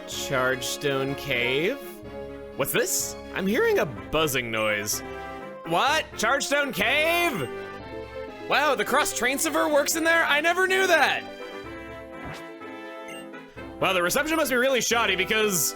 Chargestone Cave? What's this? I'm hearing a buzzing noise. What? Chargestone Cave? Wow, the cross transceiver works in there? I never knew that. Wow, the reception must be really shoddy because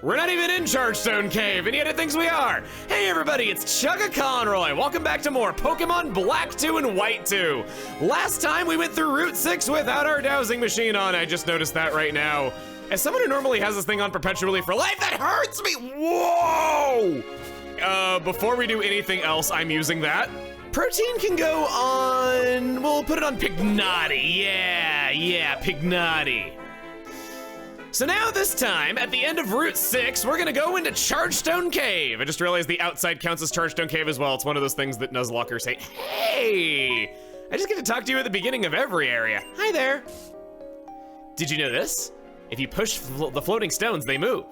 we're not even in Chargestone Cave, and yet it thinks we are. Hey everybody, it's Chugga Conroy. Welcome back to more Pokemon Black 2 and White 2. Last time we went through Route 6 without our dowsing machine on. I just noticed that right now. As someone who normally has this thing on perpetually for life, that hurts me. Whoa! Before we do anything else, I'm using that. Protein can go on, we'll put it on Pignati. Yeah, Pignati. So now this time, at the end of Route 6, we're gonna go into Chargestone Cave. I just realized the outside counts as Chargestone Cave as well. It's one of those things that Nuzlockers say, hey, I just get to talk to you at the beginning of every area. Hi there. Did you know this? If you push the floating stones, they move.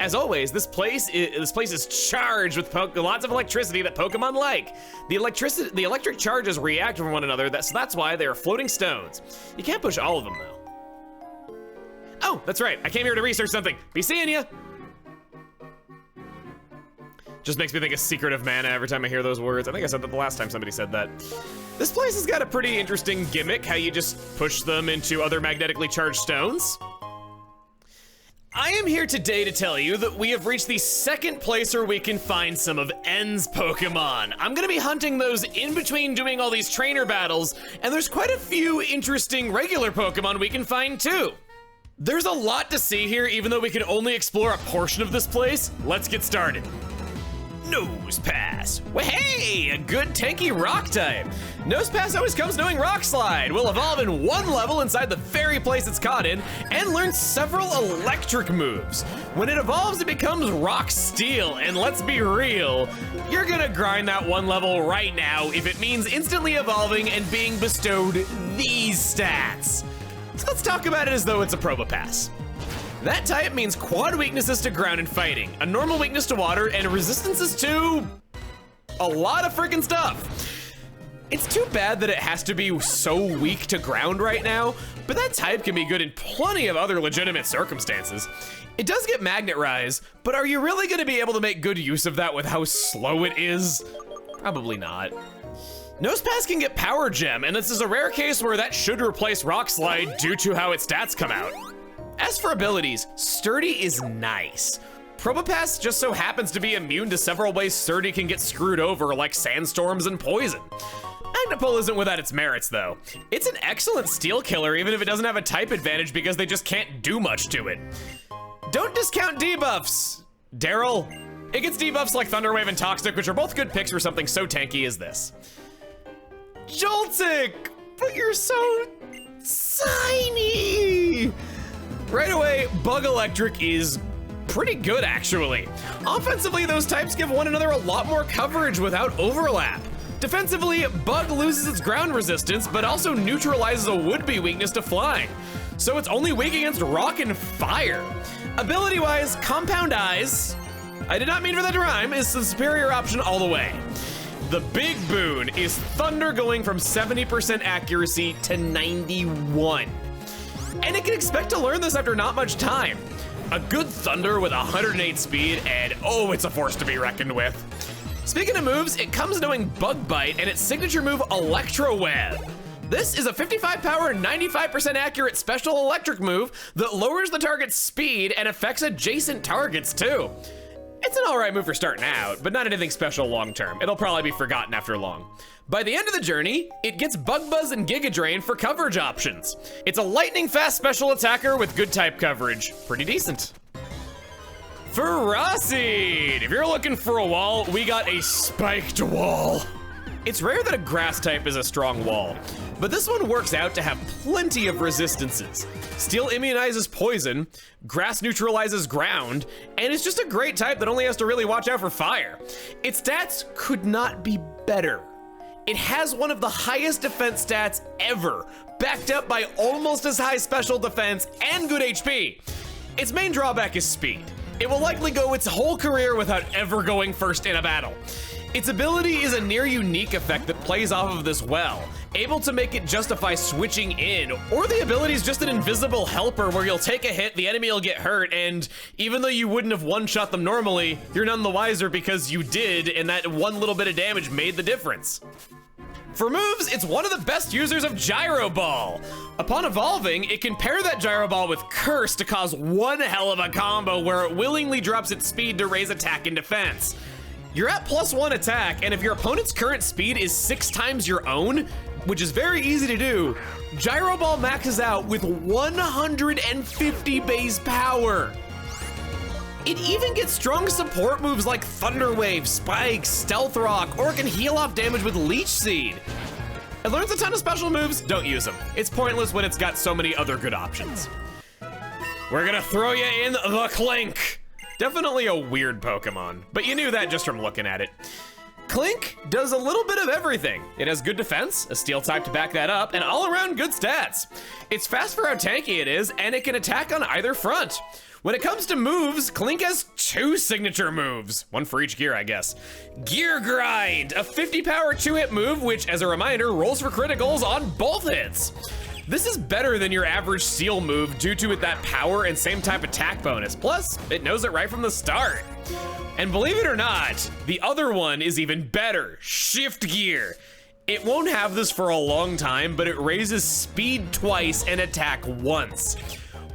As always, this place is charged with lots of electricity that Pokemon like. The electric charges react with one another, so that's why they are floating stones. You can't push all of them though. Oh, that's right, I came here to research something. Be seeing ya. Just makes me think of Secret of Mana every time I hear those words. I think I said that the last time somebody said that. This place has got a pretty interesting gimmick, how you just push them into other magnetically charged stones. I am here today to tell you that we have reached the second place where we can find some of N's Pokemon. I'm gonna be hunting those in between doing all these trainer battles, and there's quite a few interesting regular Pokemon we can find too. There's a lot to see here, even though we can only explore a portion of this place. Let's get started. Nosepass. Well, hey, a good tanky rock type. Nosepass always comes knowing Rock Slide. Will evolve in one level inside the very place it's caught in and learn several electric moves. When it evolves, it becomes Rock Steel, and let's be real, you're gonna grind that one level right now if it means instantly evolving and being bestowed these stats. So let's talk about it as though it's a Probopass. That type means quad weaknesses to ground and fighting, a normal weakness to water, and resistances to a lot of freaking stuff. It's too bad that it has to be so weak to ground right now, but that type can be good in plenty of other legitimate circumstances. It does get Magnet Rise, but are you really gonna be able to make good use of that with how slow it is? Probably not. Nosepass can get Power Gem, and this is a rare case where that should replace Rock Slide due to how its stats come out. As for abilities, Sturdy is nice. Probopass just so happens to be immune to several ways Sturdy can get screwed over, like sandstorms and poison. Magnapole isn't without its merits though. It's an excellent steel killer even if it doesn't have a type advantage because they just can't do much to it. Don't discount debuffs, Daryl. It gets debuffs like Thunderwave and Toxic, which are both good picks for something so tanky as this. Joltik, but you're so tiny. Right away, Bug Electric is pretty good actually. Offensively, those types give one another a lot more coverage without overlap. Defensively, Bug loses its ground resistance, but also neutralizes a would-be weakness to flying. So it's only weak against rock and fire. Ability-wise, Compound Eyes, I did not mean for that to rhyme, is the superior option all the way. The big boon is Thunder going from 70% accuracy to 91. And it can expect to learn this after not much time. A good Thunder with 108 speed, and oh, it's a force to be reckoned with. Speaking of moves, it comes knowing Bug Bite and its signature move Electro Web. This is a 55 power, 95% accurate special electric move that lowers the target's speed and affects adjacent targets too. It's an alright move for starting out, but not anything special long term. It'll probably be forgotten after long. By the end of the journey, it gets Bug Buzz and Giga Drain for coverage options. It's a lightning fast special attacker with good type coverage. Pretty decent. Ferroseed! If you're looking for a wall, we got a spiked wall. It's rare that a grass type is a strong wall, but this one works out to have plenty of resistances. Steel immunizes poison, grass neutralizes ground, and it's just a great type that only has to really watch out for fire. Its stats could not be better. It has one of the highest defense stats ever, backed up by almost as high special defense and good HP. Its main drawback is speed. It will likely go its whole career without ever going first in a battle. Its ability is a near unique effect that plays off of this well, able to make it justify switching in, or the ability is just an invisible helper where you'll take a hit, the enemy will get hurt, and even though you wouldn't have one-shot them normally, you're none the wiser because you did, and that one little bit of damage made the difference. For moves, it's one of the best users of Gyro Ball. Upon evolving, it can pair that Gyro Ball with Curse to cause one hell of a combo where it willingly drops its speed to raise attack and defense. You're at +1 attack, and if your opponent's current speed is 6 times your own, which is very easy to do, Gyro Ball maxes out with 150 base power. It even gets strong support moves like Thunder Wave, Spike, Stealth Rock, or it can heal off damage with Leech Seed. It learns a ton of special moves, don't use them. It's pointless when it's got so many other good options. We're gonna throw you in the Klink. Definitely a weird Pokemon, but you knew that just from looking at it. Klink does a little bit of everything. It has good defense, a steel type to back that up, and all around good stats. It's fast for how tanky it is, and it can attack on either front. When it comes to moves, Klink has 2 signature moves, one for each gear, I guess. Gear Grind, a 50 power 2-hit move, which, as a reminder, rolls for criticals on both hits. This is better than your average Steel move due to that power and same type attack bonus. Plus, it knows it right from the start. And believe it or not, the other one is even better, Shift Gear. It won't have this for a long time, but it raises speed twice and attack once.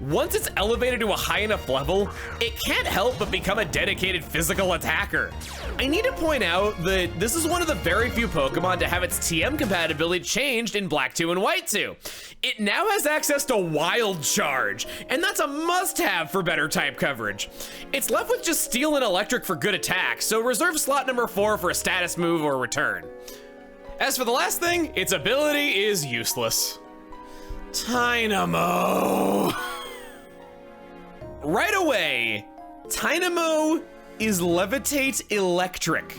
Once it's elevated to a high enough level, it can't help but become a dedicated physical attacker. I need to point out that this is one of the very few Pokemon to have its TM compatibility changed in Black 2 and White 2. It now has access to Wild Charge, and that's a must-have for better type coverage. It's left with just Steel and Electric for good attack, so reserve slot number 4 for a status move or return. As for the last thing, its ability is useless. Tynamo. Right away, Tynamo is Levitate Electric.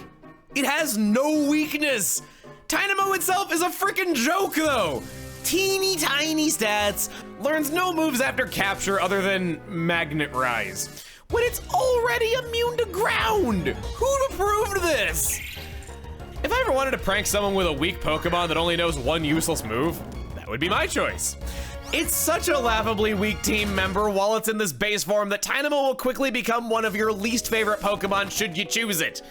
It has no weakness. Tynamo itself is a freaking joke though. Teeny tiny stats, learns no moves after capture other than Magnet Rise. When it's already immune to ground. Who'd approved this? If I ever wanted to prank someone with a weak Pokemon that only knows one useless move, that would be my choice. It's such a laughably weak team member while it's in this base form that Tynamo will quickly become one of your least favorite Pokemon should you choose it.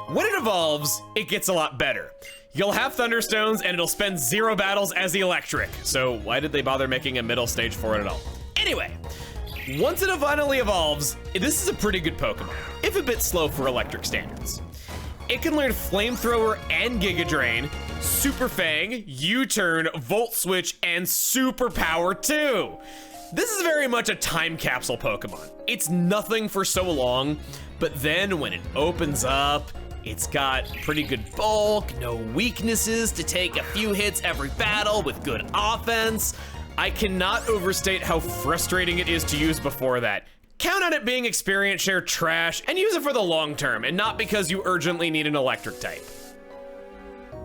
When it evolves, it gets a lot better. You'll have Thunderstones and it'll spend 0 battles as the Electric, so why did they bother making a middle stage for it at all? Anyway, once it finally evolves, this is a pretty good Pokemon, if a bit slow for Electric standards. It can learn Flamethrower and Giga Drain, Super Fang, U-Turn, Volt Switch, and Super Power too. This is very much a time capsule Pokemon. It's nothing for so long, but then when it opens up, it's got pretty good bulk, no weaknesses to take a few hits every battle with good offense. I cannot overstate how frustrating it is to use before that. Count on it being experience share trash and use it for the long term and not because you urgently need an Electric type.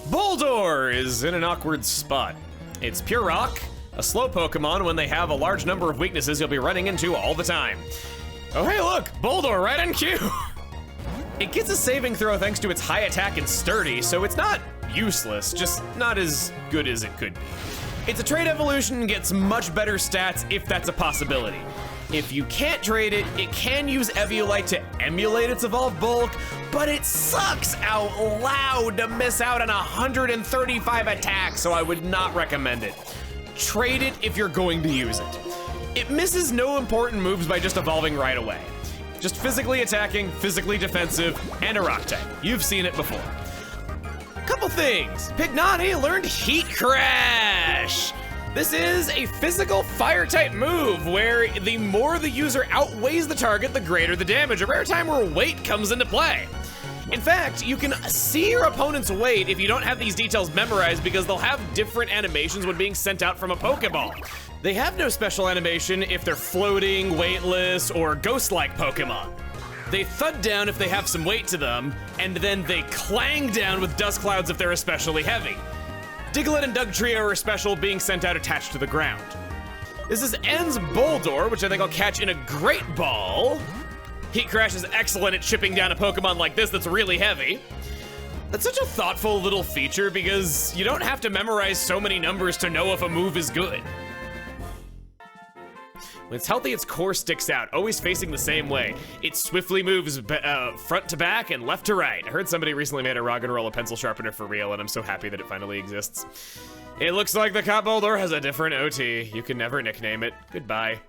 Boldore is in an awkward spot. It's pure rock, a slow Pokemon when they have a large number of weaknesses you'll be running into all the time. Oh hey look, Boldore right on cue. It gets a saving throw thanks to its high attack and sturdy, so it's not useless, just not as good as it could be. It's a trade evolution and gets much better stats if that's a possibility. If you can't trade it, it can use Eviolite to emulate its evolved bulk, but it sucks out loud to miss out on 135 attacks, so I would not recommend it. Trade it if you're going to use it. It misses no important moves by just evolving right away. Just physically attacking, physically defensive, and a rock type. You've seen it before. Couple things. Pignani learned Heat Crash. This is a physical fire type move where the more the user outweighs the target, the greater the damage, a rare time where weight comes into play. In fact, you can see your opponent's weight if you don't have these details memorized because they'll have different animations when being sent out from a Pokeball. They have no special animation if they're floating, weightless, or ghost-like Pokemon. They thud down if they have some weight to them, and then they clang down with dust clouds if they're especially heavy. Diglett and Dugtrio are special, being sent out attached to the ground. This is N's Boldore, which I think I'll catch in a Great Ball. Heat Crash is excellent at chipping down a Pokemon like this that's really heavy. That's such a thoughtful little feature because you don't have to memorize so many numbers to know if a move is good. When it's healthy, its core sticks out, always facing the same way. It swiftly moves front to back and left to right. I heard somebody recently made a rock and roll a pencil sharpener for real, and I'm so happy that it finally exists. It looks like the Cop Boldore has a different OT. You can never nickname it. Goodbye.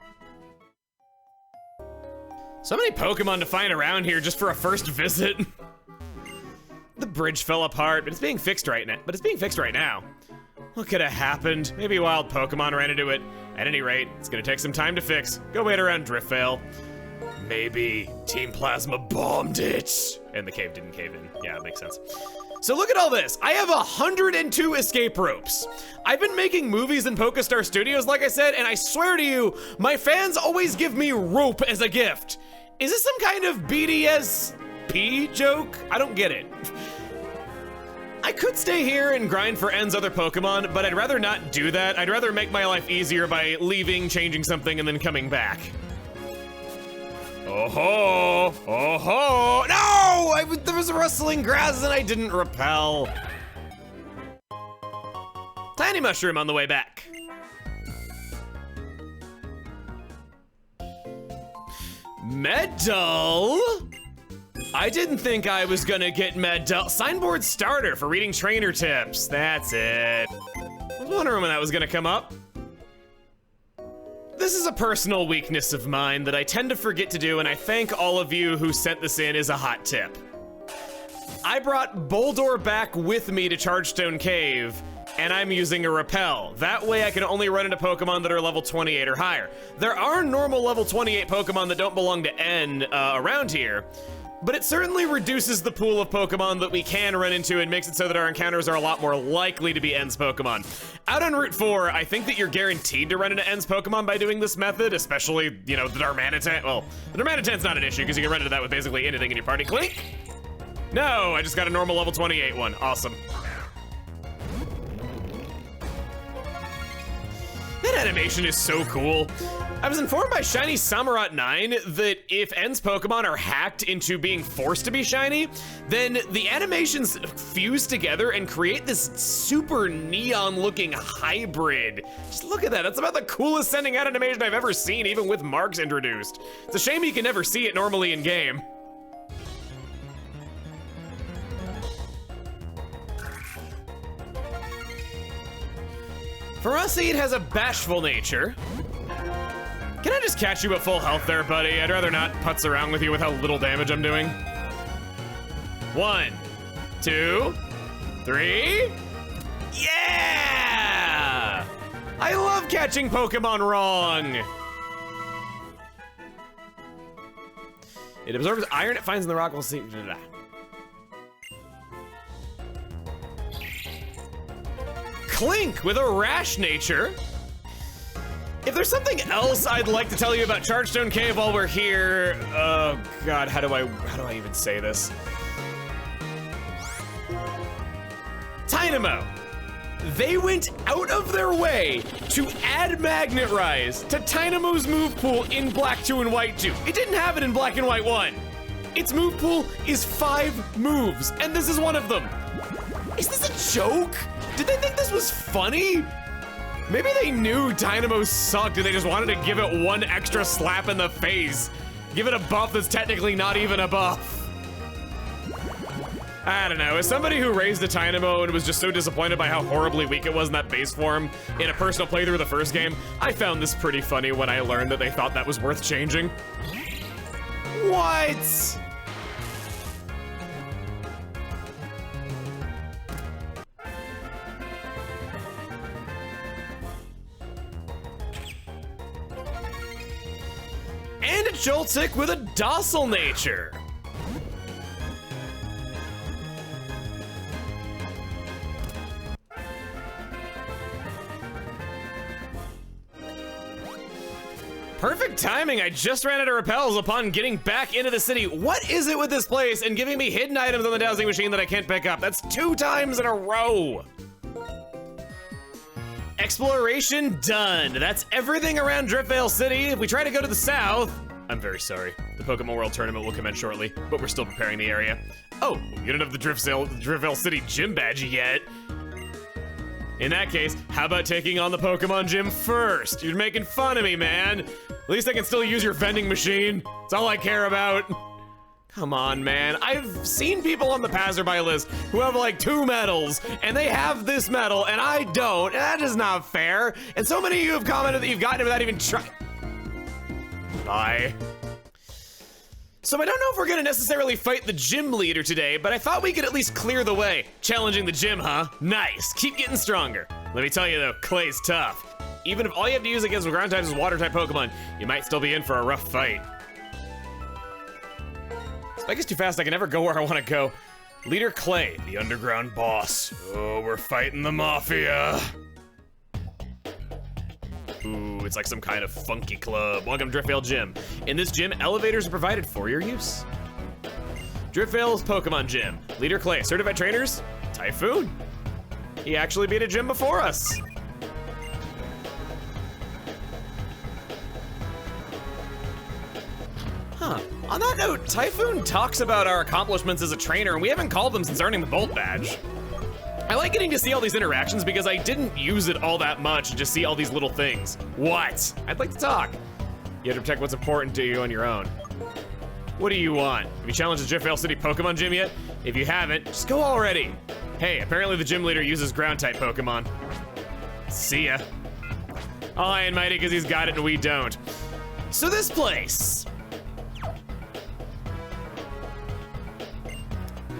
So many Pokemon to find around here just for a first visit. The bridge fell apart, but it's being fixed right now. What could have happened? Maybe wild Pokemon ran into it. At any rate, it's gonna take some time to fix. Go wait around Driftveil. Maybe Team Plasma bombed it. And the cave didn't cave in. Yeah, that makes sense. So look at all this. I have 102 escape ropes. I've been making movies in PokeStar Studios, like I said, and I swear to you, my fans always give me rope as a gift. Is this some kind of BDSP joke? I don't get it. I could stay here and grind for N's other Pokemon, but I'd rather not do that. I'd rather make my life easier by leaving, changing something, and then coming back. Oh-ho! Oh-ho! No! There was rustling grass and I didn't repel. Tiny mushroom on the way back. Medal? I didn't think I was gonna get medal. Signboard starter for reading trainer tips. That's it. I was wondering when that was gonna come up. This is a personal weakness of mine that I tend to forget to do, and I thank all of you who sent this in as a hot tip. I brought Boldore back with me to Chargestone Cave, and I'm using a repel. That way I can only run into Pokemon that are level 28 or higher. There are normal level 28 Pokemon that don't belong to N around here, but it certainly reduces the pool of Pokemon that we can run into and makes it so that our encounters are a lot more likely to be N's Pokemon. Out on Route 4, I think that you're guaranteed to run into N's Pokemon by doing this method, especially, you know, the Darmanitan. Well, the Darmanitan's not an issue because you can run into that with basically anything in your party. Klink? No, I just got a normal level 28 one. Awesome. That animation is so cool. I was informed by Shiny Samurott 9 that if N's Pokemon are hacked into being forced to be shiny, then the animations fuse together and create this super neon looking hybrid. Just look at that, that's about the coolest sending out animation I've ever seen, even with marks introduced. It's a shame you can never see it normally in game. Ferroseed has a bashful nature. Can I just catch you at full health there, buddy? I'd rather not putz around with you with how little damage I'm doing. 1, 2, 3. Yeah! I love catching Pokemon wrong. It absorbs iron it finds in the rock. We'll see. Klink with a rash nature. If there's something else I'd like to tell you about Chargestone Cave while we're here, oh God, how do I even say this? Tynamo. They went out of their way to add Magnet Rise to Tynamo's move pool in Black 2 and White 2. It didn't have it in Black and White 1. Its move pool is 5 moves, and this is one of them. Is this a joke? Did they think this was funny? Maybe they knew Tynamo sucked and they just wanted to give it one extra slap in the face. Give it a buff that's technically not even a buff. I don't know, as somebody who raised a Tynamo and was just so disappointed by how horribly weak it was in that base form in a personal playthrough of the first game, I found this pretty funny when I learned that they thought that was worth changing. What? And a Joltik with a docile nature. Perfect timing, I just ran out of repels upon getting back into the city. What is it with this place and giving me hidden items on the dowsing machine that I can't pick up? That's 2 times in a row. Exploration done. That's everything around Driftveil City. If we try to go to the south, I'm very sorry. The Pokemon World Tournament will commence shortly, but we're still preparing the area. Oh, you don't have the Driftveil City gym badge yet. In that case, how about taking on the Pokemon gym first? You're making fun of me, man. At least I can still use your vending machine. That's all I care about. Come on, man. I've seen people on the passerby list who have like 2 medals, and they have this medal, and I don't. That is not fair. And so many of you have commented that you've gotten it without even trying. Bye. So I don't know if we're gonna necessarily fight the gym leader today, but I thought we could at least clear the way. Challenging the gym, huh? Nice, keep getting stronger. Let me tell you though, Clay's tough. Even if all you have to use against ground types is water type Pokemon, you might still be in for a rough fight. Spike is too fast, I can never go where I wanna go. Leader Clay, the underground boss. Oh, we're fighting the Mafia. Ooh, it's like some kind of funky club. Welcome to Driftveil Gym. In this gym, elevators are provided for your use. Driftveil's Pokemon Gym. Leader Clay, certified trainers, Typhoon. He actually beat a gym before us. Huh. On that note, Typhoon talks about our accomplishments as a trainer, and we haven't called them since earning the Bolt badge. I like getting to see all these interactions because I didn't use it all that much and just see all these little things. What? I'd like to talk. You have to protect what's important to you on your own. What do you want? Have you challenged the Driftveil City Pokemon Gym yet? If you haven't, just go already. Hey, apparently the gym leader uses ground type Pokemon. See ya. All I and Mighty because he's got it and we don't. So this place.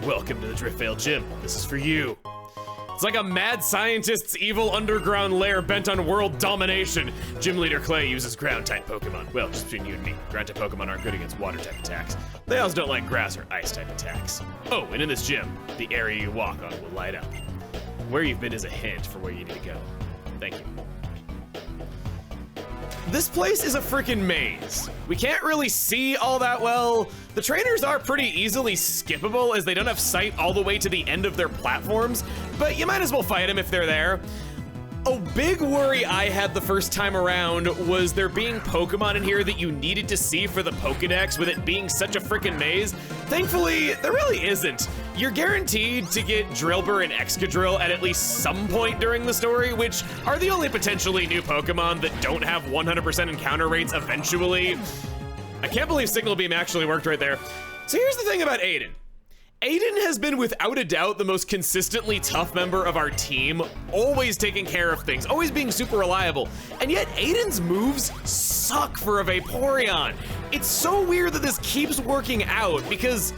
Welcome to the Driftveil Gym. This is for you. It's like a mad scientist's evil underground lair bent on world domination. Gym leader Clay uses ground type Pokemon. Well, just between you and me, ground type Pokemon aren't good against water type attacks. They also don't like grass or ice type attacks. Oh, and in this gym, the area you walk on will light up. Where you've been is a hint for where you need to go. Thank you. This place is a freaking maze. We can't really see all that well. The trainers are pretty easily skippable as they don't have sight all the way to the end of their platforms, but you might as well fight them if they're there. A big worry I had the first time around was there being Pokemon in here that you needed to see for the Pokedex with it being such a freaking maze. Thankfully, there really isn't. You're guaranteed to get Drillbur and Excadrill at least some point during the story, which are the only potentially new Pokemon that don't have 100% encounter rates eventually. I can't believe Signal Beam actually worked right there. So here's the thing about Aiden. Aiden has been without a doubt the most consistently tough member of our team, always taking care of things, always being super reliable, and yet Aiden's moves suck for a Vaporeon. It's so weird that this keeps working out because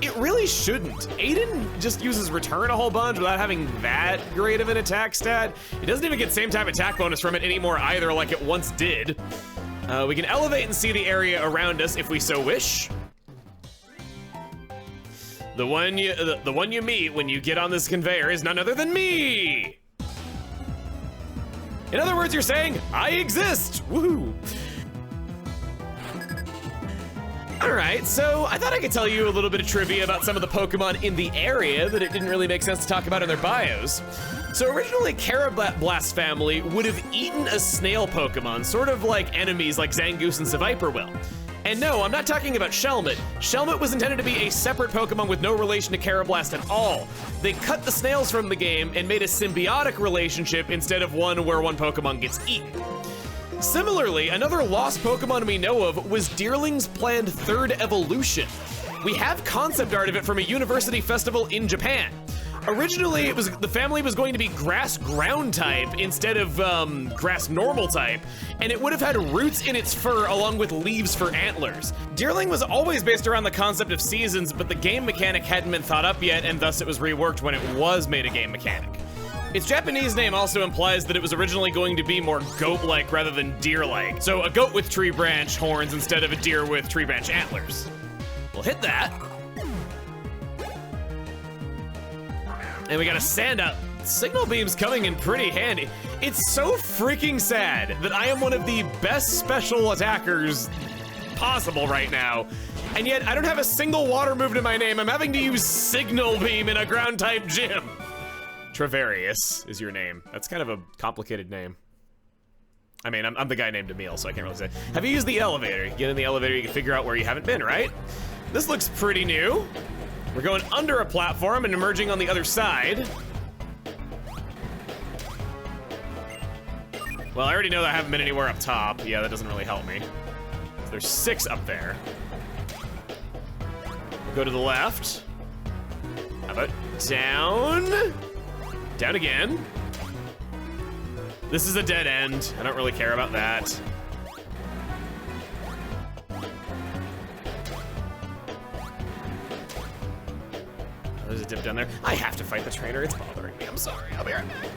it really shouldn't. Aiden just uses return a whole bunch without having that great of an attack stat. It doesn't even get same type attack bonus from it anymore either like it once did. We can elevate and see the area around us if we so wish. The one you meet when you get on this conveyor is none other than me. In other words, you're saying, I exist, woohoo. All right, so I thought I could tell you a little bit of trivia about some of the Pokemon in the area that it didn't really make sense to talk about in their bios. So originally, Carablast family would have eaten a snail Pokemon, sort of like enemies like Zangoose and Seviper will. And no, I'm not talking about Shelmet. Shelmet was intended to be a separate Pokemon with no relation to Carablast at all. They cut the snails from the game and made a symbiotic relationship instead of one where one Pokemon gets eaten. Similarly, another lost Pokemon we know of was Deerling's planned third evolution. We have concept art of it from a university festival in Japan. Originally, the family was going to be grass ground type instead of grass normal type, and it would have had roots in its fur along with leaves for antlers. Deerling was always based around the concept of seasons, but the game mechanic hadn't been thought up yet, and thus it was reworked when it was made a game mechanic. Its Japanese name also implies that it was originally going to be more goat-like rather than deer-like. So a goat with tree branch horns instead of a deer with tree branch antlers. We'll hit that. And we got a sand up. Signal Beam's coming in pretty handy. It's so freaking sad that I am one of the best special attackers possible right now. And yet I don't have a single water move to my name. I'm having to use Signal Beam in a ground type gym. Travarius is your name. That's kind of a complicated name. I mean, I'm the guy named Emil, so I can't really say. Have you used the elevator? You get in the elevator, you can figure out where you haven't been, right? This looks pretty new. We're going under a platform and emerging on the other side. Well, I already know that I haven't been anywhere up top. Yeah, that doesn't really help me. There's 6 up there. We'll go to the left. How about down? Down again. This is a dead end. I don't really care about that. Oh, there's a dip down there. I have to fight the trainer. It's bothering me. I'm sorry. I'll be right back.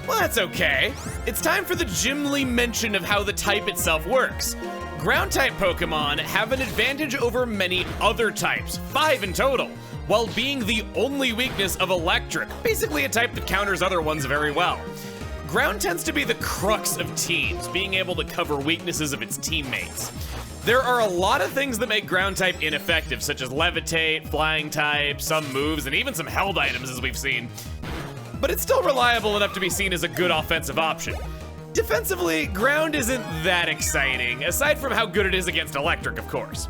Well, that's okay. It's time for the gymly mention of how the type itself works. Ground-type Pokemon have an advantage over many other types, 5 in total, while being the only weakness of Electric, basically a type that counters other ones very well. Ground tends to be the crux of teams, being able to cover weaknesses of its teammates. There are a lot of things that make Ground-type ineffective, such as Levitate, Flying type, some moves, and even some held items as we've seen. But it's still reliable enough to be seen as a good offensive option. Defensively, Ground isn't that exciting, aside from how good it is against Electric, of course.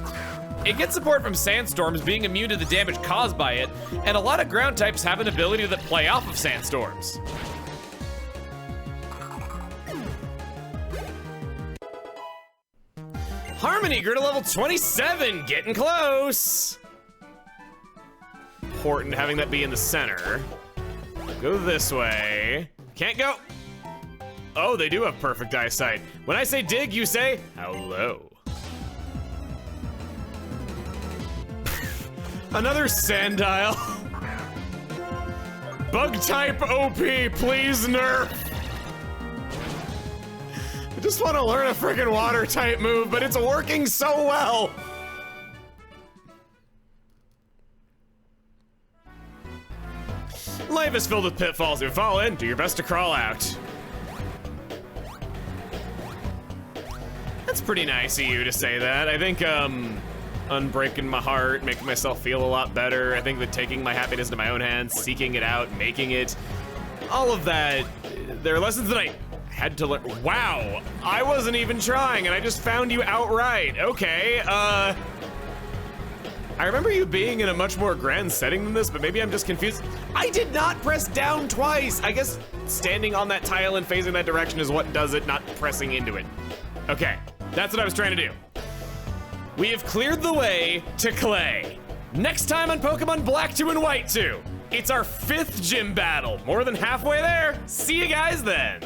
It gets support from Sandstorms being immune to the damage caused by it, and a lot of Ground types have an ability that play off of Sandstorms. Harmony grew to level 27, getting close. Important having that be in the center. Go this way. Can't go. Oh, they do have perfect eyesight. When I say dig, you say, how low? Another Sandile. Bug type OP, please nerf. I just want to learn a freaking water type move, but it's working so well. Life is filled with pitfalls. If you fall in, do your best to crawl out. That's pretty nice of you to say that. I think unbreaking my heart, making myself feel a lot better. I think that taking my happiness into my own hands, seeking it out, making it, all of that, there are lessons that I had to learn. Wow, I wasn't even trying and I just found you outright. Okay, I remember you being in a much more grand setting than this, but maybe I'm just confused. I did not press down twice. I guess standing on that tile and facing that direction is what does it, not pressing into it. Okay, that's what I was trying to do. We have cleared the way to Clay. Next time on Pokemon Black 2 and White 2, it's our 5th gym battle. More than halfway there. See you guys then.